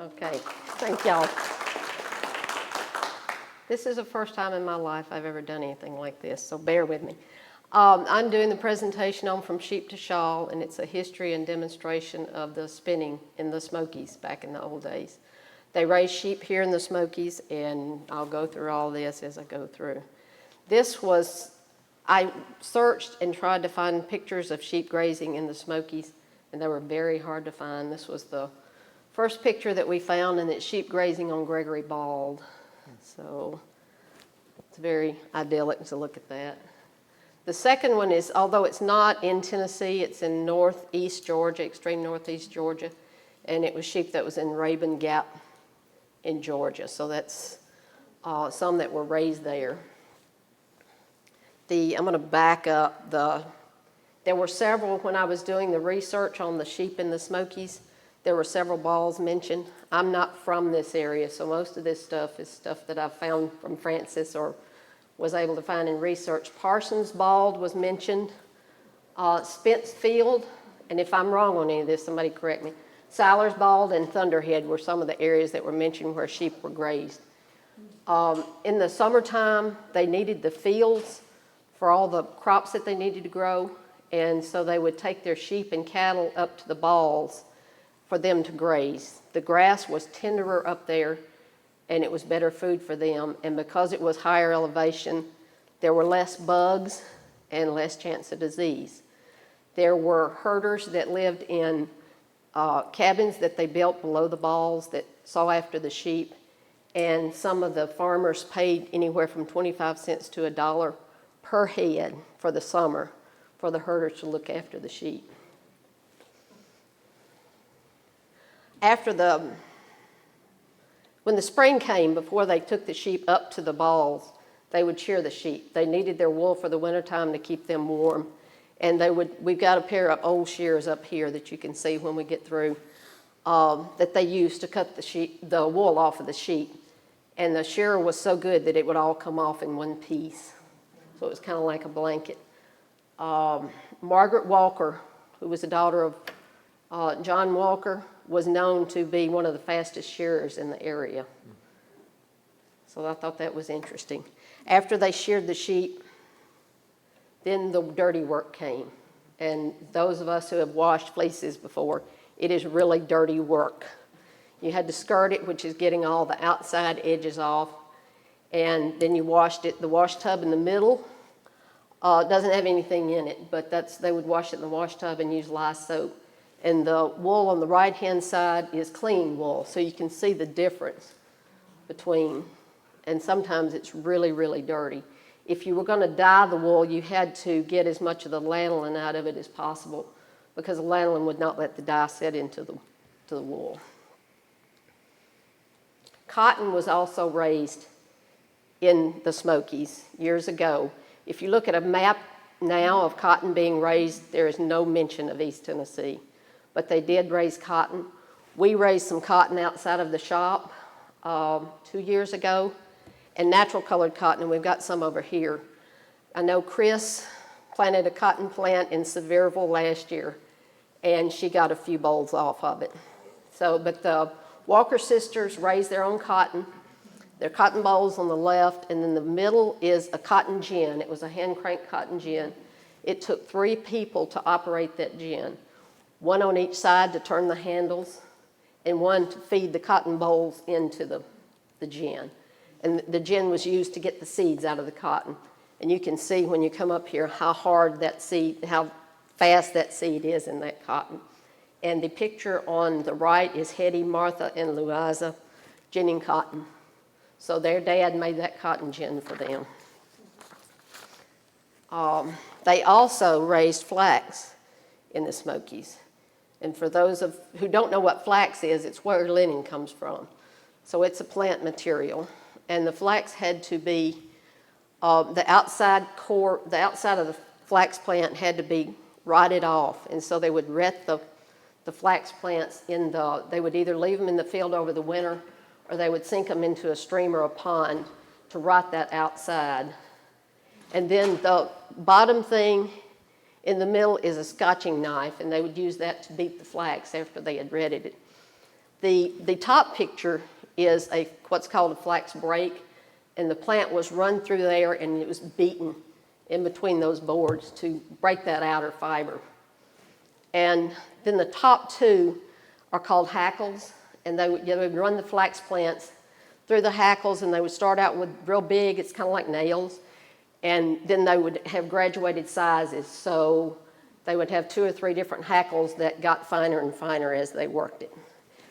Okay, thank y'all. This is the first time in my life I've ever done anything like this, so bear with me. I'm doing the presentation on From Sheep to Shawl, and it's a history and demonstration of the spinning in the Smokies back in the old days. They raised sheep here in the Smokies, and I'll go through all this as I go through. I searched and tried to find pictures of sheep grazing in the Smokies, and they were very hard to find. This was the first picture that we found, and it's sheep grazing on Gregory Bald. So it's very idyllic to look at that. The second one is, although it's not in Tennessee, it's in northeast Georgia, extreme northeast Georgia, and it was sheep that was in Rabun Gap in Georgia. So that's some that were raised there. I'm going to back up. There were several, when I was doing the research on the sheep in the Smokies, there were several balls mentioned. I'm not from this area, so most of this stuff is stuff that I found from Francis or was able to find in research. Parsons Bald was mentioned. Spence Field, and if I'm wrong on any of this, somebody correct me. Siler's Bald and Thunderhead were some of the areas that were mentioned where sheep were grazed. In the summertime, they needed the fields for all the crops that they needed to grow, and so they would take their sheep and cattle up to the balls for them to graze. The grass was tenderer up there, and it was better food for them, and because it was higher elevation, there were less bugs and less chance of disease. There were herders that lived in cabins that they built below the balls that saw after the sheep, and some of the farmers paid anywhere from 25 cents to $1 per head for the summer for the herders to look after the sheep. When the spring came, before they took the sheep up to the balls, they would shear the sheep. They needed their wool for the wintertime to keep them warm. And we've got a pair of old shears up here that you can see when we get through, that they used to cut the wool off of the sheep. And the shearer was so good that it would all come off in one piece. So it was kind of like a blanket. Margaret Walker, who was the daughter of John Walker, was known to be one of the fastest shearers in the area. So I thought that was interesting. After they sheared the sheep, then the dirty work came. And those of us who have washed fleeces before, it is really dirty work. You had to skirt it, which is getting all the outside edges off. And then you washed it. The wash tub in the middle doesn't have anything in it, but they would wash it in the wash tub and use lye soap. And the wool on the right-hand side is clean wool, so you can see the difference between, and sometimes it's really, really dirty. If you were going to dye the wool, you had to get as much of the lanolin out of it as possible, because the lanolin would not let the dye set into the wool. Cotton was also raised in the Smokies years ago. If you look at a map now of cotton being raised, there is no mention of East Tennessee. But they did raise cotton. We raised some cotton outside of the shop 2 years ago, and natural colored cotton, and we've got some over here. I know Chris planted a cotton plant in Sevierville last year, and she got a few bolls off of it. But the Walker sisters raised their own cotton. Their cotton bolls on the left, and then the middle is a cotton gin. It was a hand-cranked cotton gin. It took 3 people to operate that gin. 1 on each side to turn the handles, and 1 to feed the cotton bolls into the gin. And the gin was used to get the seeds out of the cotton. And you can see when you come up here how fast that seed is in that cotton. And the picture on the right is Hetty, Martha, and Louisa ginning cotton. So their dad made that cotton gin for them. They also raised flax in the Smokies. And for those who don't know what flax is, it's where linen comes from. So it's a plant material. And the flax had to be, the outside of the flax plant had to be rotted off. And so they would ret the flax plants they would either leave them in the field over the winter, or they would sink them into a stream or a pond to rot that outside. And then the bottom thing in the middle is a scotching knife, and they would use that to beat the flax after they had retted it. The top picture is what's called a flax break, and the plant was run through there and it was beaten in between those boards to break that outer fiber. And then the top two are called hackles, and they would run the flax plants through the hackles, and they would start out with real big, it's kind of like nails, and then they would have graduated sizes. So they would have 2 or 3 different hackles that got finer and finer as they worked it.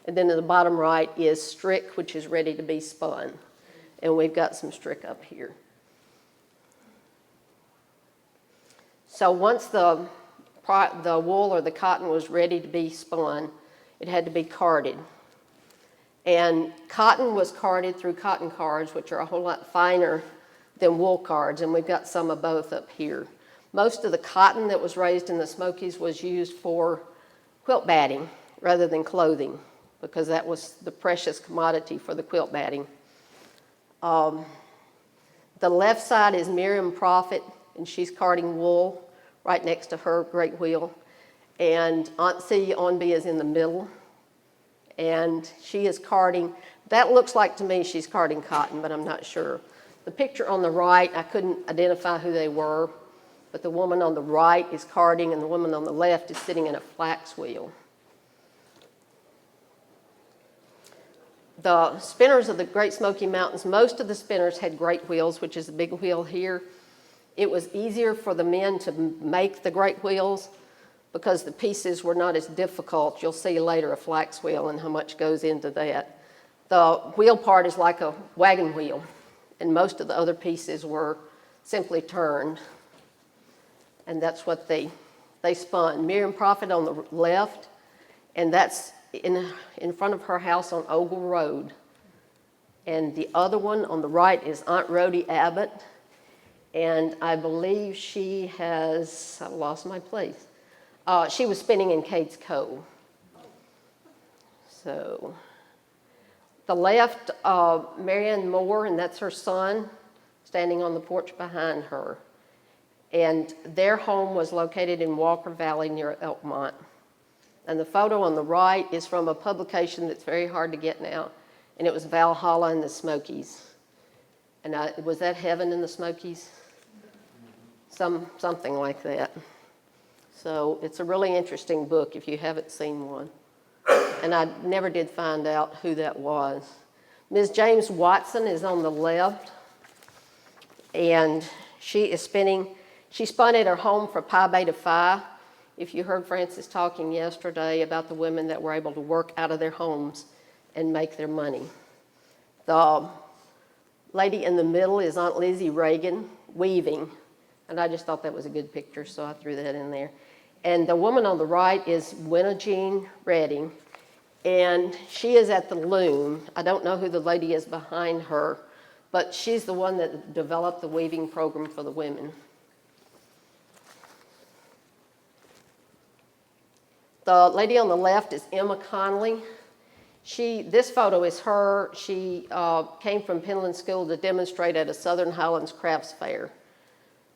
And then in the bottom right is strick, which is ready to be spun. And we've got some strick up here. So once the wool or the cotton was ready to be spun, it had to be carded. And cotton was carded through cotton cards, which are a whole lot finer than wool cards, and we've got some of both up here. Most of the cotton that was raised in the Smokies was used for quilt batting rather than clothing, because that was the precious commodity for the quilt batting. The left side is Miriam Prophet, and she's carding wool right next to her great wheel. And Aunt C. Onby is in the middle, and she is carding. That looks like to me she's carding cotton, but I'm not sure. The picture on the right, I couldn't identify who they were, but the woman on the right is carding, and the woman on the left is sitting in a flax wheel. The spinners of the Great Smoky Mountains, most of the spinners had great wheels, which is the big wheel here. It was easier for the men to make the great wheels because the pieces were not as difficult. You'll see later a flax wheel and how much goes into that. The wheel part is like a wagon wheel, and most of the other pieces were simply turned. And that's what they spun. Miriam Prophet on the left, and that's in front of her house on Ogle Road. And the other one on the right is Aunt Rhodey Abbott, and I believe she has, I've lost my place. She was spinning in Cades Cove. So the left, Marianne Moore, and that's her son, standing on the porch behind her. And their home was located in Walker Valley near Elkmont. And the photo on the right is from a publication that's very hard to get now, and it was Valhalla in the Smokies. And was that Heaven in the Smokies? Something like that. So it's a really interesting book if you haven't seen one. And I never did find out who that was. Ms. James Watson is on the left, and she is spinning. She spun at her home for Pi Beta Phi. If you heard Francis talking yesterday about the women that were able to work out of their homes and make their money. The lady in the middle is Aunt Lizzie Reagan, weaving, and I just thought that was a good picture, so I threw that in there. And the woman on the right is Winna Jean Redding, and she is at the loom. I don't know who the lady is behind her, but she's the one that developed the weaving program for the women. The lady on the left is Emma Connolly. This photo is her. She came from Penland School to demonstrate at a Southern Highlands Crafts Fair.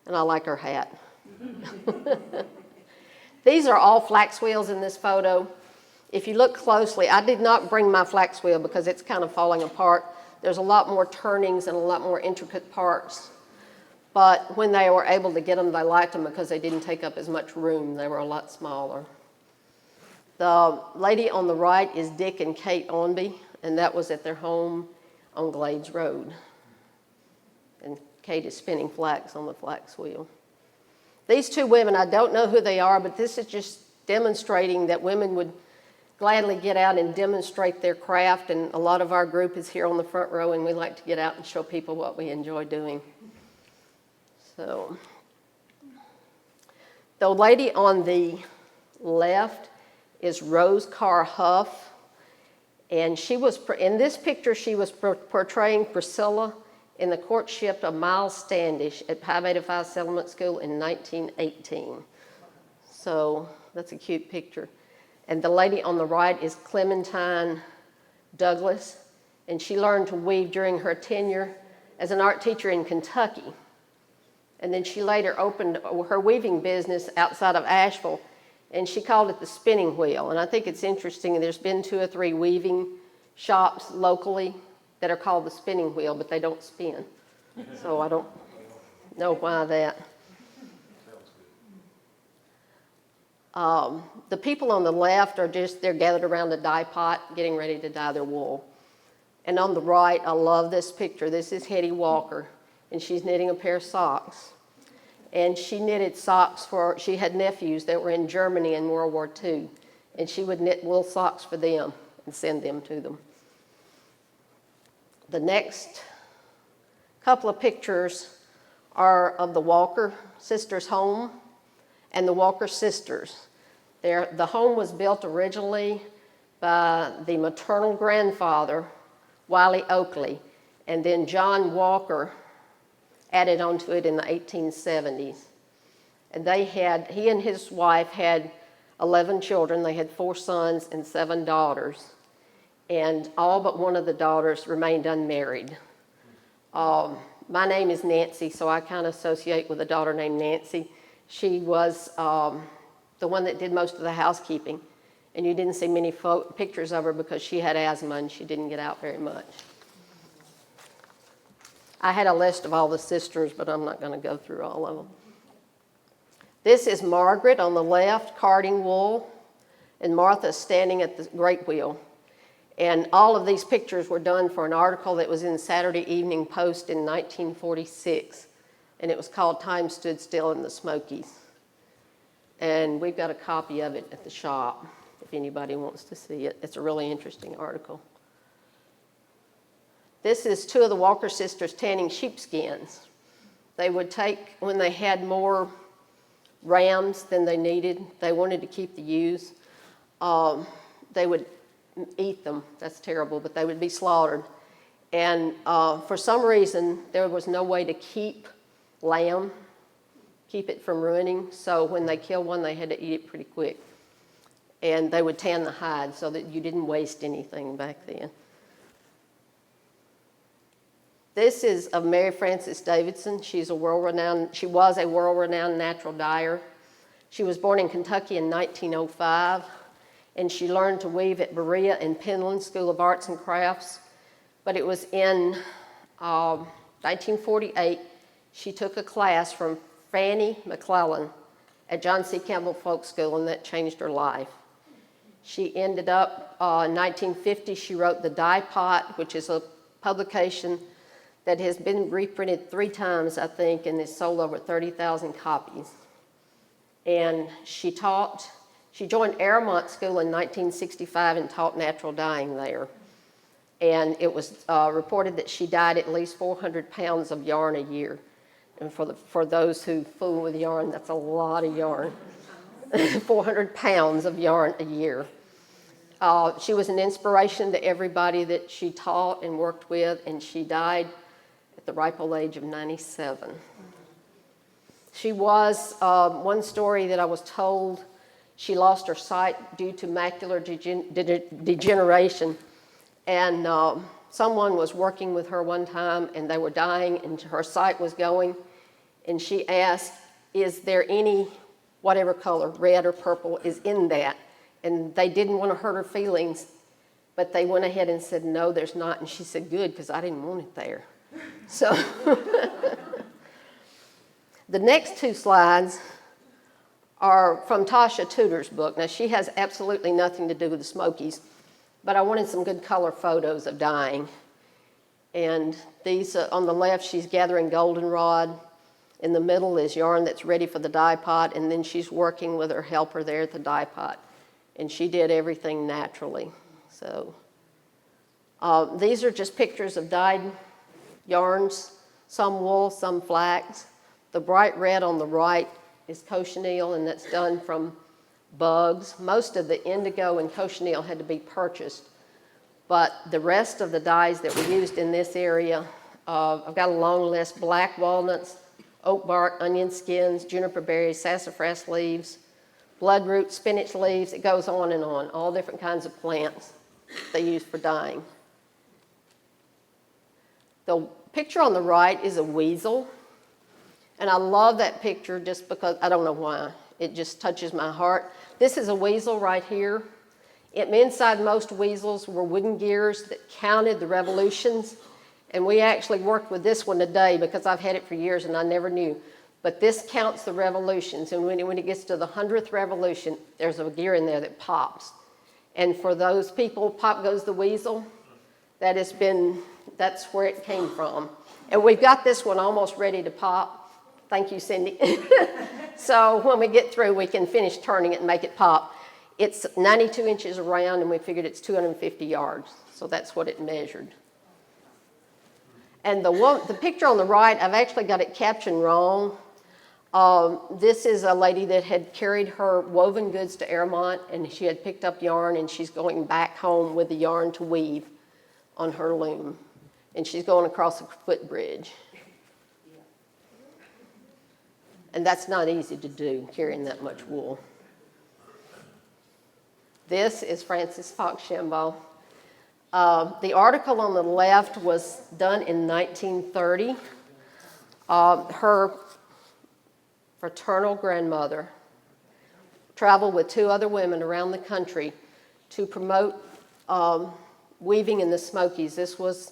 And I like her hat. These are all flax wheels in this photo. If you look closely, I did not bring my flax wheel because it's kind of falling apart. There's a lot more turnings and a lot more intricate parts. But when they were able to get them, they liked them because they didn't take up as much room. They were a lot smaller. The lady on the right is Dick and Kate Onby, and that was at their home on Glades Road. And Kate is spinning flax on the flax wheel. These two women, I don't know who they are, but this is just demonstrating that women would gladly get out and demonstrate their craft, and a lot of our group is here on the front row, and we like to get out and show people what we enjoy doing. So, the lady on the left is Rose Carr Huff, and she was, in this picture, she was portraying Priscilla in the courtship of Miles Standish at Pi Beta Phi Settlement School in 1918. So that's a cute picture. And the lady on the right is Clementine Douglas, and she learned to weave during her tenure as an art teacher in Kentucky. And then she later opened her weaving business outside of Asheville, and she called it the spinning wheel. And I think it's interesting, there's been 2 or 3 weaving shops locally that are called the spinning wheel, but they don't spin. So I don't know why that. The people on the left are they're gathered around the dye pot getting ready to dye their wool. And on the right, I love this picture. This is Hetty Walker, and she's knitting a pair of socks. And she knitted socks she had nephews that were in Germany in World War II, and she would knit wool socks for them and send them to them. The next couple of pictures are of the Walker sisters' home and the Walker sisters. The home was built originally by the maternal grandfather, Wiley Oakley, and then John Walker added onto it in the 1870s. And he and his wife had 11 children. They had 4 sons and 7 daughters. And all but one of the daughters remained unmarried. My name is Nancy, so I kind of associate with a daughter named Nancy. She was the one that did most of the housekeeping. And you didn't see many pictures of her because she had asthma and she didn't get out very much. I had a list of all the sisters, but I'm not going to go through all of them. This is Margaret on the left, carding wool, and Martha standing at the grate wheel. And all of these pictures were done for an article that was in Saturday Evening Post in 1946, and it was called Time Stood Still in the Smokies. And we've got a copy of it at the shop if anybody wants to see it. It's a really interesting article. This is 2 of the Walker sisters tanning sheepskins. They would take, when they had more rams than they needed, they wanted to keep the ewes, they would eat them. That's terrible, but they would be slaughtered. And for some reason, there was no way to keep lamb, keep it from ruining, so when they killed one, they had to eat it pretty quick. And they would tan the hide so that you didn't waste anything back then. This is of Mary Frances Davidson. She was a world-renowned natural dyer. She was born in Kentucky in 1905, and she learned to weave at Berea and Penland School of Arts and Crafts. But it was in 1948 she took a class from Fannie McClellan at John C. Campbell Folk School, and that changed her life. She ended up, in 1950, she wrote The Dye Pot, which is a publication that has been reprinted 3 times, I think, and has sold over 30,000 copies. And she joined Airmont School in 1965 and taught natural dyeing there. And it was reported that she dyed at least 400 pounds of yarn a year. And for those who fool with yarn, that's a lot of yarn. 400 pounds of yarn a year. She was an inspiration to everybody that she taught and worked with, and she died at the ripe old age of 97. She was, one story that I was told, she lost her sight due to macular degeneration. And someone was working with her one time, and they were dyeing, and her sight was going. And she asked, is there any, whatever color, red or purple, is in that? And they didn't want to hurt her feelings, but they went ahead and said, no, there's not. And she said, good, because I didn't want it there. So the next 2 slides are from Tasha Tudor's book. Now, she has absolutely nothing to do with the Smokies, but I wanted some good color photos of dyeing. And these, on the left, she's gathering goldenrod. In the middle is yarn that's ready for the dye pot, and then she's working with her helper there at the dye pot. And she did everything naturally. So these are just pictures of dyed yarns, some wool, some flax. The bright red on the right is cochineal, and that's done from bugs. Most of the indigo and cochineal had to be purchased, but the rest of the dyes that were used in this area, I've got a long list: black walnuts, oak bark, onion skins, juniper berries, sassafras leaves, bloodroot, spinach leaves. It goes on and on, all different kinds of plants they use for dyeing. The picture on the right is a weasel, and I love that picture just because, I don't know why. It just touches my heart. This is a weasel right here. Inside most weasels were wooden gears that counted the revolutions. And we actually worked with this one today because I've had it for years and I never knew. But this counts the revolutions. And when it gets to the 100th revolution, there's a gear in there that pops. And for those people, pop goes the weasel. That's where it came from. And we've got this one almost ready to pop. Thank you, Cindy. So when we get through, we can finish turning it and make it pop. It's 92 inches around, and we figured it's 250 yards. So that's what it measured. And the picture on the right, I've actually got it captioned wrong. This is a lady that had carried her woven goods to Airmont, and she had picked up yarn, and she's going back home with the yarn to weave on her loom. And she's going across a footbridge. And that's not easy to do, carrying that much wool. This is Frances Fox Shambaugh. The article on the left was done in 1930. Her fraternal grandmother traveled with 2 other women around the country to promote weaving in the Smokies. This was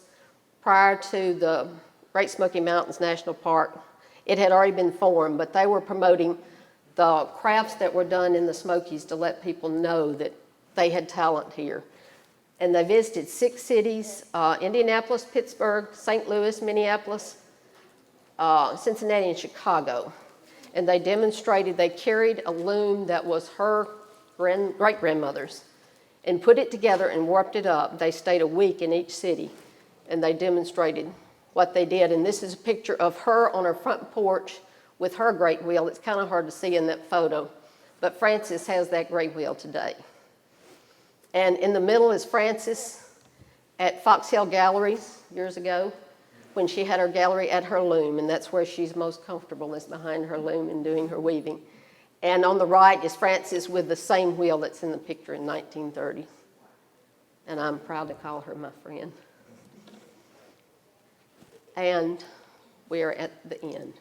prior to the Great Smoky Mountains National Park. It had already been formed, but they were promoting the crafts that were done in the Smokies to let people know that they had talent here. And they visited 6 cities, Indianapolis, Pittsburgh, St. Louis, Minneapolis, Cincinnati, and Chicago. And they demonstrated, they carried a loom that was her great-grandmother's and put it together and warped it up. They stayed a week in each city, and they demonstrated what they did. And this is a picture of her on her front porch with her great wheel. It's kind of hard to see in that photo, but Frances has that great wheel today. And in the middle is Frances at Fox Hill Galleries years ago when she had her gallery at her loom, and that's where she's most comfortable, is behind her loom and doing her weaving. And on the right is Frances with the same wheel that's in the picture in 1930. And I'm proud to call her my friend. And we are at the end.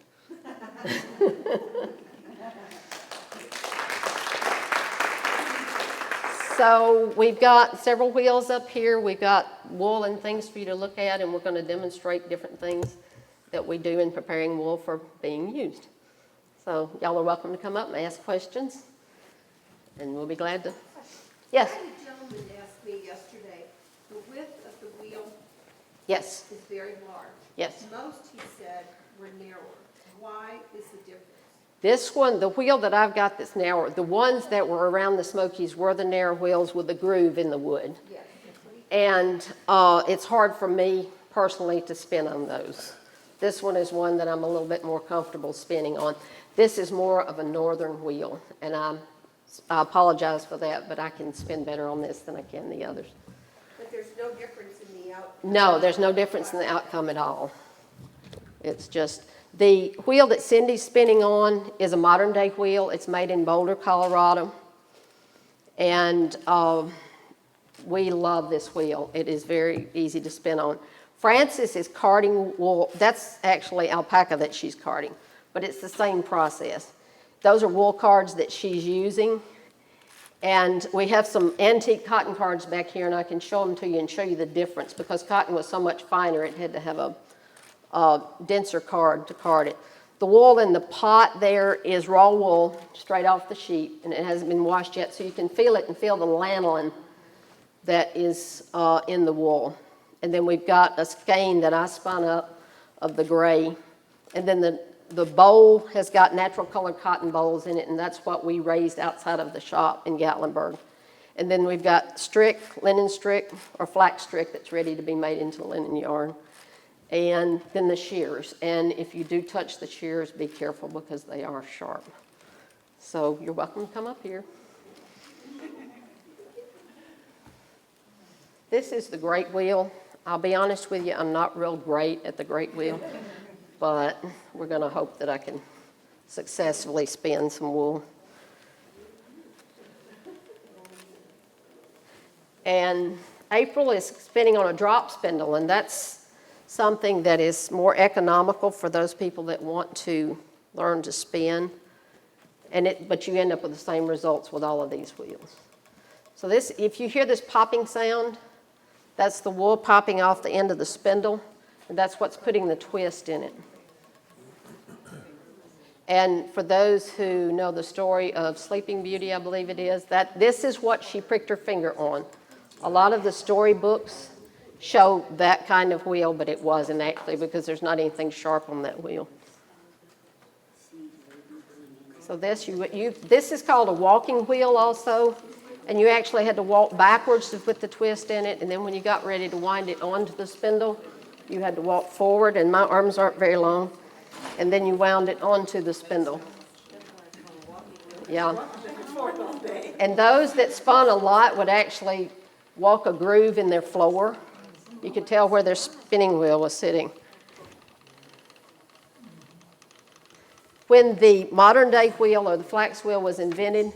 So we've got several wheels up here. We've got wool and things for you to look at, and we're going to demonstrate different things that we do in preparing wool for being used. So y'all are welcome to come up and ask questions, and we'll be glad to. Yes? I had a gentleman ask me yesterday, the width of the wheel Yes. is very large. Yes. Most, he said, were narrower. Why is the difference? This one, the wheel that I've got that's narrow, the ones that were around the Smokies were the narrow wheels with the groove in the wood. Yes. And it's hard for me personally to spin on those. This one is one that I'm a little bit more comfortable spinning on. This is more of a northern wheel, and I apologize for that, but I can spin better on this than I can the others. But there's no difference in the outcome? No, there's no difference in the outcome at all. It's just, the wheel that Cindy's spinning on is a modern day wheel. It's made in Boulder, Colorado. And we love this wheel. It is very easy to spin on. Frances is carding wool. That's actually alpaca that she's carding, but it's the same process. Those are wool cards that she's using. And we have some antique cotton cards back here, and I can show them to you and show you the difference. Because cotton was so much finer, it had to have a denser card to card it. The wool in the pot there is raw wool, straight off the sheep, and it hasn't been washed yet, so you can feel it and feel the lanolin that is in the wool. And then we've got a skein that I spun up of the gray. And then the bowl has got natural colored cotton bowls in it, and that's what we raised outside of the shop in Gatlinburg. And then we've got strick, linen strick, or flax strick that's ready to be made into linen yarn. And then the shears. And if you do touch the shears, be careful because they are sharp. So you're welcome to come up here. This is the great wheel. I'll be honest with you, I'm not real great at the great wheel, but we're going to hope that I can successfully spin some wool. And April is spinning on a drop spindle, and that's something that is more economical for those people that want to learn to spin. But you end up with the same results with all of these wheels. So this, if you hear this popping sound, that's the wool popping off the end of the spindle, and that's what's putting the twist in it. And for those who know the story of Sleeping Beauty, I believe it is, that this is what she pricked her finger on. A lot of the storybooks show that kind of wheel, but it wasn't actually, because there's not anything sharp on that wheel. So this is called a walking wheel also, and you actually had to walk backwards to put the twist in it, and then when you got ready to wind it onto the spindle, you had to walk forward, and my arms aren't very long, and then you wound it onto the spindle. Yeah. And those that spun a lot would actually walk a groove in their floor. You could tell where their spinning wheel was sitting. When the modern day wheel or the flax wheel was invented,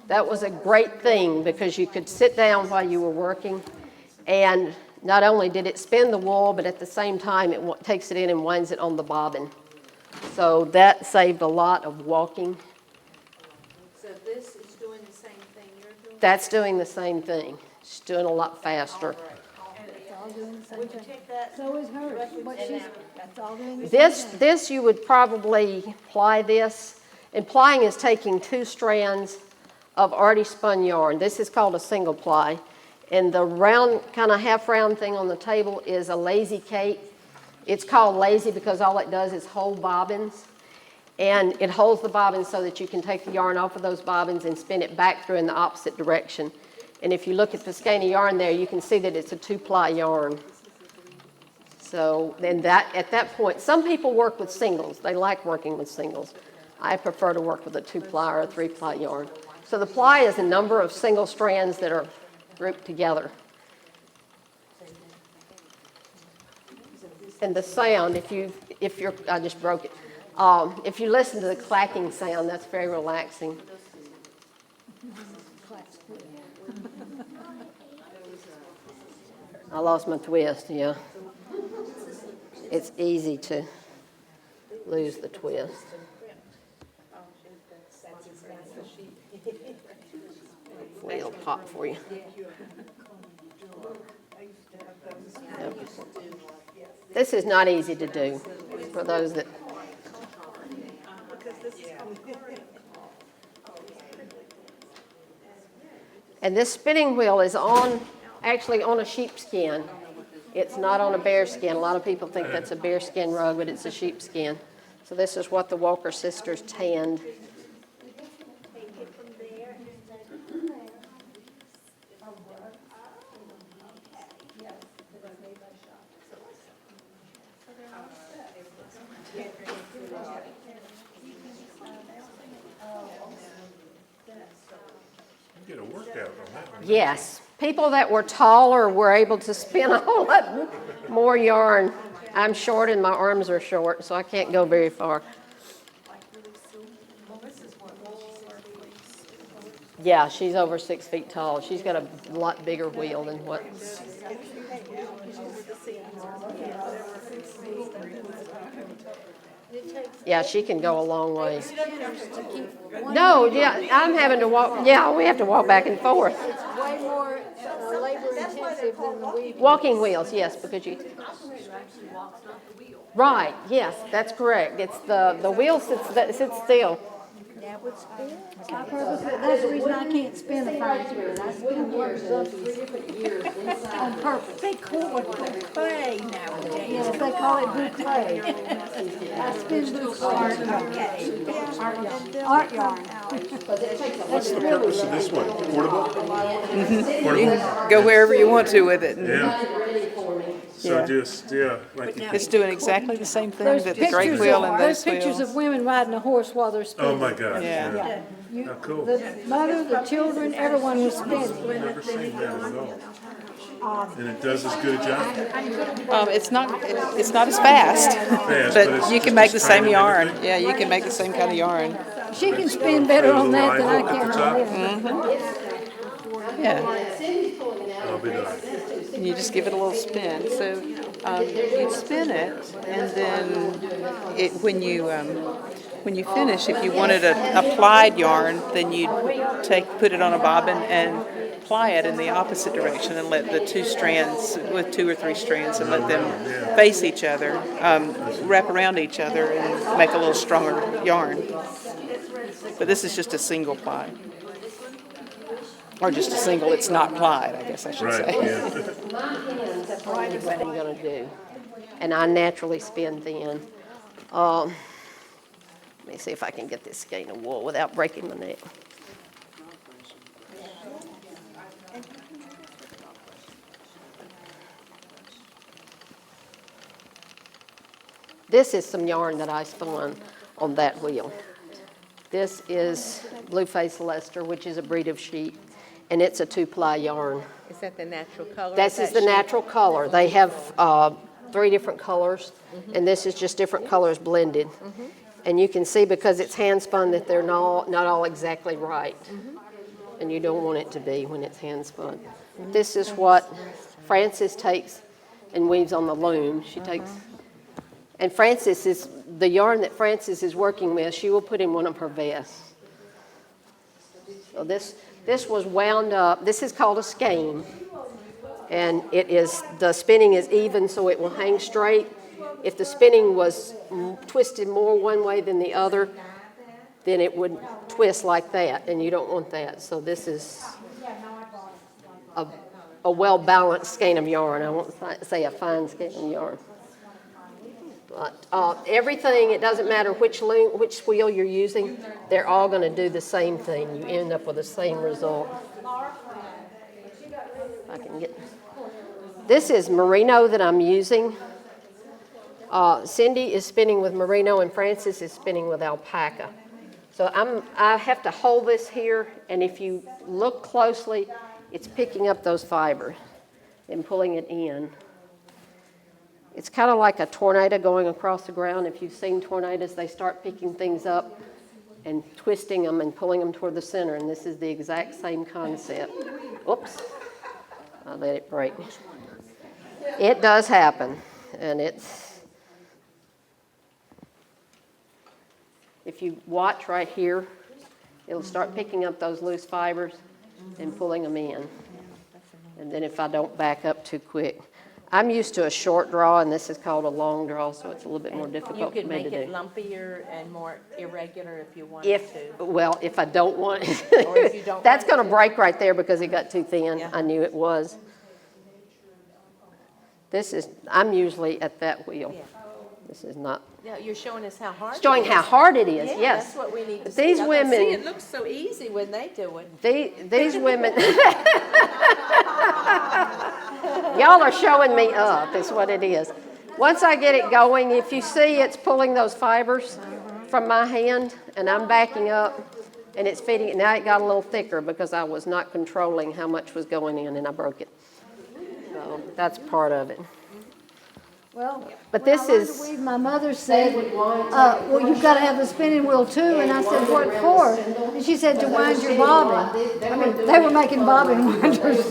that was a great thing because you could sit down while you were working, and not only did it spin the wool, but at the same time it takes it in and winds it on the bobbin. So that saved a lot of walking. So this is doing the same thing you're doing? That's doing the same thing. It's doing a lot faster. Would you take that? So is hers. What she's, that's all doing the same thing. This you would probably ply this, and plying is taking 2 strands of already spun yarn. This is called a single ply, and the round, kind of half round thing on the table is a lazy Kate. It's called lazy because all it does is hold bobbins, and it holds the bobbins so that you can take the yarn off of those bobbins and spin it back through in the opposite direction. And if you look at the skein of yarn there, you can see that it's a 2-ply yarn. So then at that point, some people work with singles. They like working with singles. I prefer to work with a 2-ply or a 3-ply yarn. So the ply is a number of single strands that are grouped together. And the sound, I just broke it. If you listen to the clacking sound, that's very relaxing. I lost my twist, yeah. It's easy to lose the twist. It'll pop for you. Yep. This is not easy to do for those that. And this spinning wheel is actually on a sheepskin. It's not on a bearskin. A lot of people think that's a bearskin rug, but it's a sheepskin. So this is what the Walker sisters tanned. Get a workout on that one. Yes. People that were taller were able to spin a whole lot more yarn. I'm short and my arms are short, so I can't go very far. Yeah, she's over 6 feet tall. She's got a lot bigger wheel than what. Yeah, she can go a long way. No, yeah, I'm having to walk. Yeah, we have to walk back and forth. It's way more labor intensive than the weaving. Walking wheels, yes, because you. Right, yes, that's correct. It's the wheel sits still. That would spin. My purpose, that's the reason I can't spin the furniture. I spin on purpose. They call it buffet nowadays. Yes, they call it boucle. I spin boucle. Art yarn. What's the purpose of this one? Portable? Portable? You can go wherever you want to with it. Yeah. So Yeah. just, like you, It's doing exactly the same thing There's that the drake wheel and there's those pictures wheels. of women riding a horse while they're spinning. oh my gosh. Yeah. Yeah. You- Oh, cool. The mother, the children, everyone was spinning. I've never seen that at all. And it does as good a job? It's not as fast, but it's but you just can make the as same tiny and yarn. everything? Yeah, you can make the same kind of yarn. She can spin better on that than I Little can line on hook at the this. top? Yeah, Cindy's pulling it out. I'll be done. and you just give it a little spin. So you spin it, and then when you finish, if you wanted a plied yarn, then you'd put it on a bobbin and ply it in the opposite direction and let the two strands, with 2 or 3 strands, and let them face each other, wrap around each other and make a little stronger yarn. But this is just a single ply. Or just a single, it's not plied, I guess I should Right, say. yeah. My hands have decided what I'm gonna do, and I naturally spin thin. Let me see if I can get this skein of wool without breaking my neck. This is some yarn that I spun on that wheel. This is Blueface Leicester, which is a breed of sheep, and it's a 2-ply yarn. Is that the natural color? This is the natural color. They have 3 different colors, and this is just different colors blended. And you can see, because it's hand spun, that they're not all exactly right. And you don't want it to be when it's hand spun. This is what Frances takes and weaves on the loom. She takes, and Frances is, the yarn that Frances is working with, she will put in one of her vests. So this was wound up. This is called a skein, and it is, the spinning is even, so it will hang straight. If the spinning was twisted more one way than the other, then it would twist like that, and you don't want that. So this is a well-balanced skein of yarn. I won't say a fine skein of yarn. But everything, it doesn't matter which wheel you're using, they're all going to do the same thing. You end up with the same result. If I can get, this is merino that I'm using. Cindy is spinning with merino, and Frances is spinning with alpaca. So I have to hold this here, and if you look closely, it's picking up those fibers and pulling it in. It's kind of like a tornado going across the ground. If you've seen tornadoes, they start picking things up and twisting them and pulling them toward the center, and this is the exact same concept. Oops, I let it break. It does happen, and it's, if you watch right here, it'll start picking up those loose fibers and pulling them in. And then if I don't back up too quick. I'm used to a short draw, and this is called a long draw, so it's a little bit more difficult for me to do. You could make it lumpier and more irregular if you wanted to. Well, if I don't want it. Or if you don't That's want going to break right there because it got too thin. Yeah. I knew it was. This is, I'm usually at that wheel. Yeah. This is not. Yeah, you're showing us how hard Showing it is. how hard it is, Yeah, yes. that's what we need to But see. these I can women- see it looks so easy when they do it. These women, y'all are showing me up, is what it is. Once I get it going, if you see it's pulling those fibers from my hand, and I'm backing up, and it's feeding it, now it got a little thicker because I was not controlling how much was going in, and I broke it. So that's part of it. Well, But when this I learned is- to weave, my mother said, well, you've got to have the spinning wheel too. And I said, what for? And she said, to wind your bobbin. I mean, they were making bobbin winders.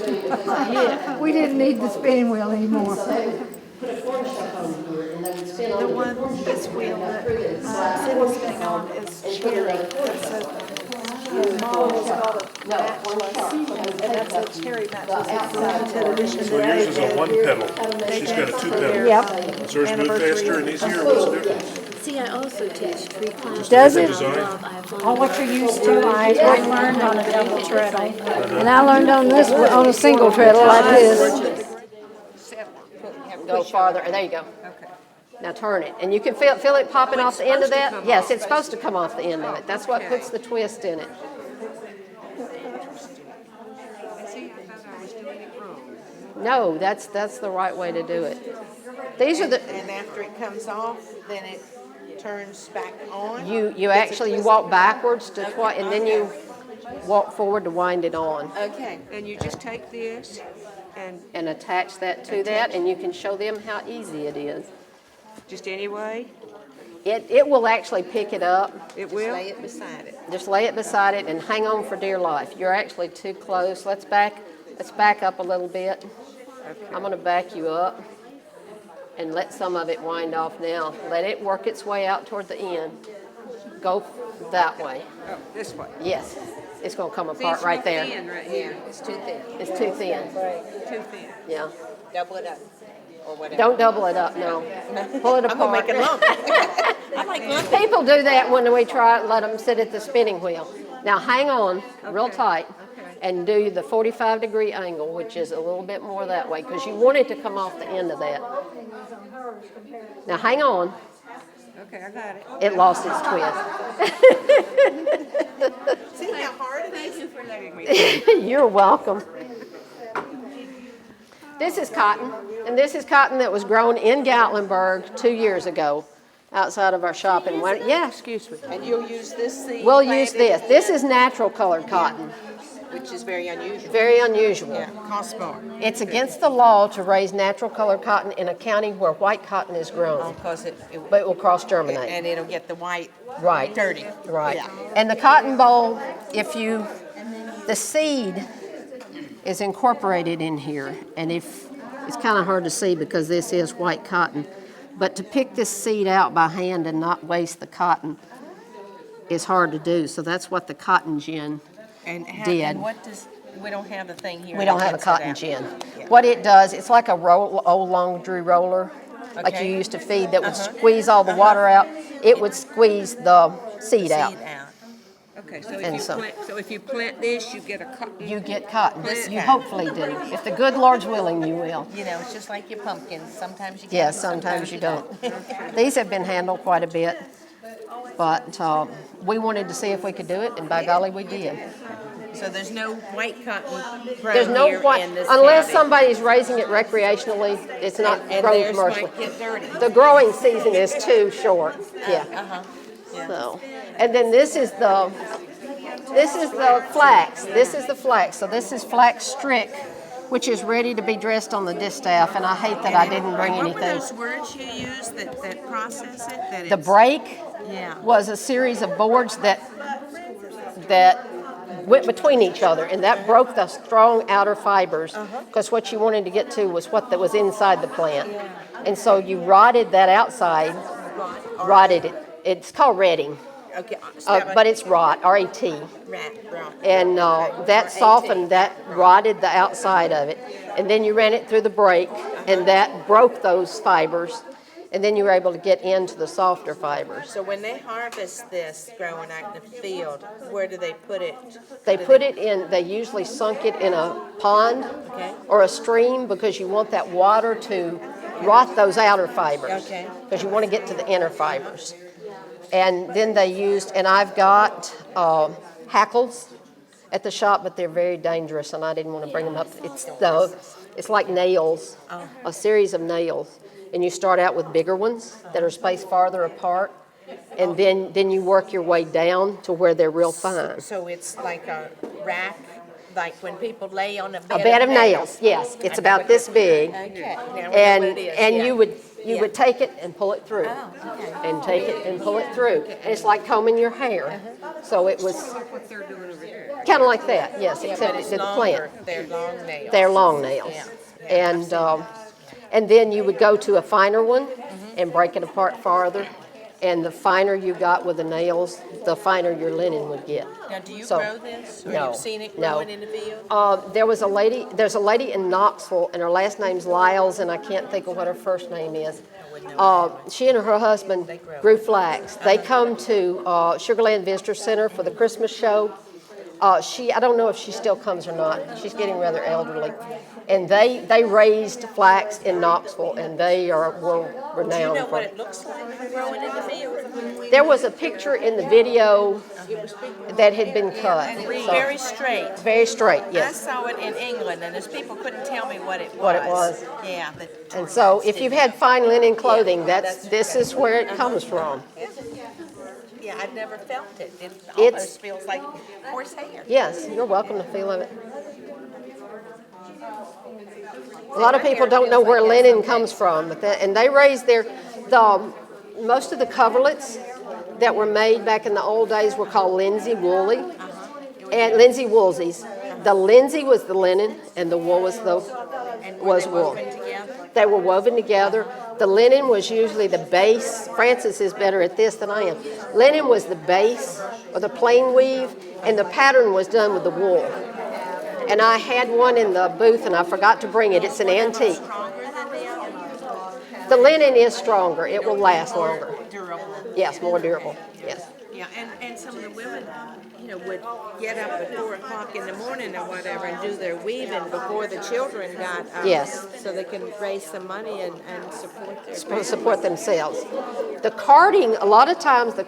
We didn't need the spinning wheel anymore. The one, this wheel that Cindy's spinning on is cherry. It's and that's a cherry matches. It's a limited edition. So yours is a 1 pedal. She's got a 2 pedal. Yep. Is hers move faster and easier? What's the difference? See, I also teach tree climbing. Does it? Design? On what you're used to, I learned on a double treadle. And I learned on this, on a single treadle like this. Go farther, there you go. Now turn it, and you can feel it popping off the end of that? Yes, it's supposed to come off the end of it. That's what puts the twist in it. No, that's the right way to do it. These are the, And after it comes off, then it turns back on? you actually, you walk backwards to and then you walk forward to wind it on. Okay, and you just take this And attach that to that, and you can show them how easy it is. just any way? It will actually pick it up. It will? Lay it beside it. Just lay it beside it and hang on for dear life. You're actually too close. Let's back up a little bit. I'm going to back you up and let some of it wind off now. Let it work its way out toward the end. Go that way. Oh, this way. Yes. It's going to come apart right there. Thin right here. It's too thin. It's too thin. Too thin. Yeah. Double it up. Or whatever. Don't double it up, no. Pull it apart. I'm gonna make it lump. I like lumpy. People do that when we try, let them sit at the spinning wheel. Now hang on real tight and do the 45-degree angle, which is a little bit more that way, because you want it to come off the end of that. Now hang on. Okay, I got it. It lost its twist. See how hard it is? Thank you for letting me. You're welcome. This is cotton, and this is cotton that was grown in Gatlinburg 2 years ago outside of our shop. Yeah, excuse me. And you'll use this seed? We'll use this. This is natural colored cotton. Which is very unusual. Very unusual. Yeah, costs more. It's against the law to raise natural colored cotton in a county where white cotton is grown. Because But it will cross-germinate. and it'll get the white Right. dirty. Right. Yeah. And the cotton boll, the seed is incorporated in here, and it's kind of hard to see because this is white cotton, but to pick this seed out by hand and not waste the cotton is hard to do, so that's what the cotton gin did. And what does, we don't have the thing here. We don't that have a gets it cotton out. gin. Yeah. What it does, it's like a old laundry roller, like you Okay. used to feed, that would squeeze all the water out. It would squeeze the seed out. Okay, And so- so if you plant this, you get a cotton. You get cotton. This You kind. hopefully do. If the good Lord's willing, you will. You know, it's just like your pumpkins. Sometimes you get Yes, them, sometimes you don't. These have been handled quite a bit, but we wanted to see if we could do it, and by golly, we did. So there's no white cotton grown There's no here white, in this unless county. somebody's raising it recreationally, it's not And grown theirs commercially. might get dirty. The growing season is too short, yeah. Yeah. So, and then this is the flax. This is the flax. So this is flax strick, which is ready to be dressed on the distaff, and I hate that I didn't bring What were anything. those words you used that process it? That The it's- break Yeah. was a series of boards that went between each other, and that broke the strong outer fibers, because what you wanted to get to was what that was inside the plant. And so you rotted that outside, rotted it. It's called retting, Okay. but it's rot, R-A-T. Rat. And that softened, that rotted the outside of it. And then you ran it through the break, and that broke those fibers. And then you were able to get into the softer fibers. So when they harvest this growing out in the field, where do they put it? They put it in, they usually sunk it in a pond Okay. or a stream, because you want that water to rot those outer fibers. Okay. Because you want to get to the inner fibers. And then they used, and I've got hackles at the shop, but they're very dangerous, and I didn't want to bring them up. It's like nails, a series of nails. And you start out with bigger ones that are spaced farther apart, and then you work your way down to where they're real fine. So it's like a rack, like when people lay on a A bed of nails, yes. It's about this big. Okay. Now we know And what it is, and yeah. you would take it and pull it through. Oh, okay. And take it and pull it through. And it's like combing your hair. So it was What they're doing over there. kind of like that, yes, Yeah, except but it it's did the longer. plant. They're long nails. They're long nails. Yeah. And then you would go to a finer one and break it apart farther. And the finer you got with the nails, the finer your linen would get. Now, do you So- grow this? Or No, you've seen it no. growing in the field? There's a lady in Knoxville, and her last name's Lyles, and I can't think of what her first name is. She and her husband grew flax. They come to Sugarland Visitor Center for the Christmas show. I don't know if she still comes or not. She's getting rather elderly. And they raised flax in Knoxville, and they were Do you renowned know for what it. it looks like growing in the field? There was a picture in the video that had been cut. So, Very straight. very straight, I yes. saw it in England, and those people couldn't tell me what it was. What it was. Yeah. And so if you've had fine linen clothing, this is where it comes from. Yeah, I've never felt it. It It's- almost feels like horsehair. Yes, you're welcome to feel of it. A lot of people don't know where linen comes from, and they raise most of the coverlets that were made back in the old days were called linsey woolly, and linsey woolsies. The linsey was the linen, and the wool was wool. Together? They were woven together. The linen was usually the base. Frances is better at this than I am. Linen was the base, or the plain weave, and the pattern was done with the wool. And I had one in the booth, and I forgot to bring it. It's an antique. The linen is stronger. It will last longer. Durable. Yes, more durable. Yes. Yeah, and some of the women, would get up at 4 o'clock in the morning or whatever and do their weaving before the children got up. Yes. So they can raise some money and support their families. Support themselves. The carding, a lot of times the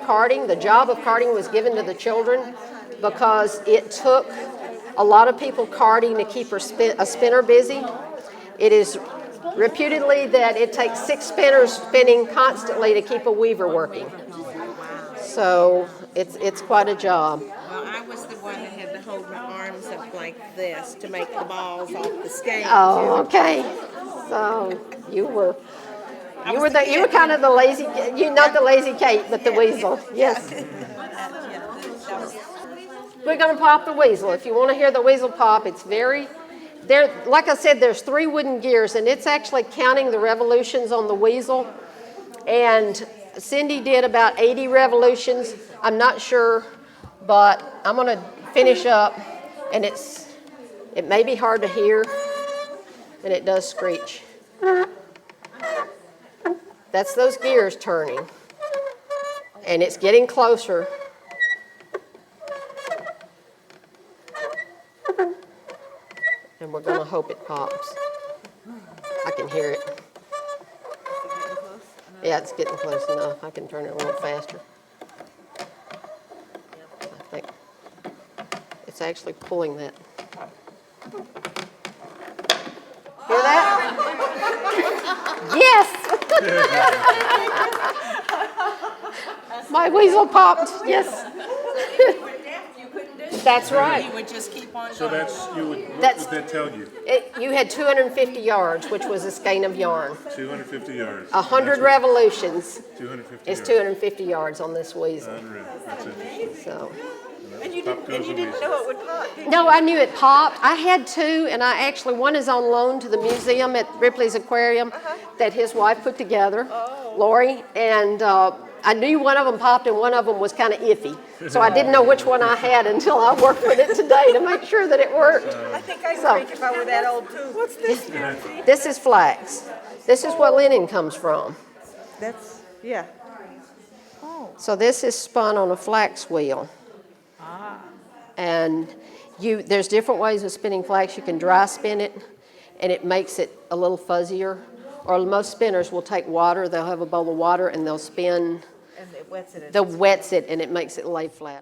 job of carding was given to the children because it took a lot of people carding to keep a spinner busy. It is reputedly that it takes 6 spinners spinning constantly to keep a weaver working. So it's quite a job. Well, I was the one that had to hold my arms up like this to make the balls off the skein. Oh, okay. So you were kind of the lazy, not the lazy Kate, but the weasel. Yes. We're going to pop the weasel. If you want to hear the weasel pop, it's like I said, there's 3 wooden gears, and it's actually counting the revolutions on the weasel. And Cindy did about 80 revolutions. I'm not sure, but I'm going to finish up, and it may be hard to hear, and it does screech. That's those gears turning, and it's getting closer. And we're going to hope it pops. I can hear it. Yeah, it's getting close enough. I can turn it a little faster. I think it's actually pulling that. Hear that? Yes! My weasel popped, yes. That's right. You would just keep on So going. what would that tell you? You had 250 yards, which was a skein of yarn. 250 yards. 100 revolutions 250 is yards. 250 yards on this weasel. Unreal. That's interesting. So. And you didn't know it would pop, did you? No, I knew it popped. I had 2, and one is on loan to the museum at Ripley's Aquarium that his wife put together, Lori, and I knew one of them popped and one of them was kind of iffy. So I didn't know which one I had until I worked with it today to make sure that it worked. I think I'd break if I were that old too. What's this, Nancy? This is flax. This is what linen comes from. Yeah. So this is spun on a flax wheel. And there's different ways of spinning flax. You can dry spin it, and it makes it a little fuzzier. Or most spinners will take water. They'll have a bowl of water, and they'll spin. And it wets it. Wets it, and it makes it lay flatter.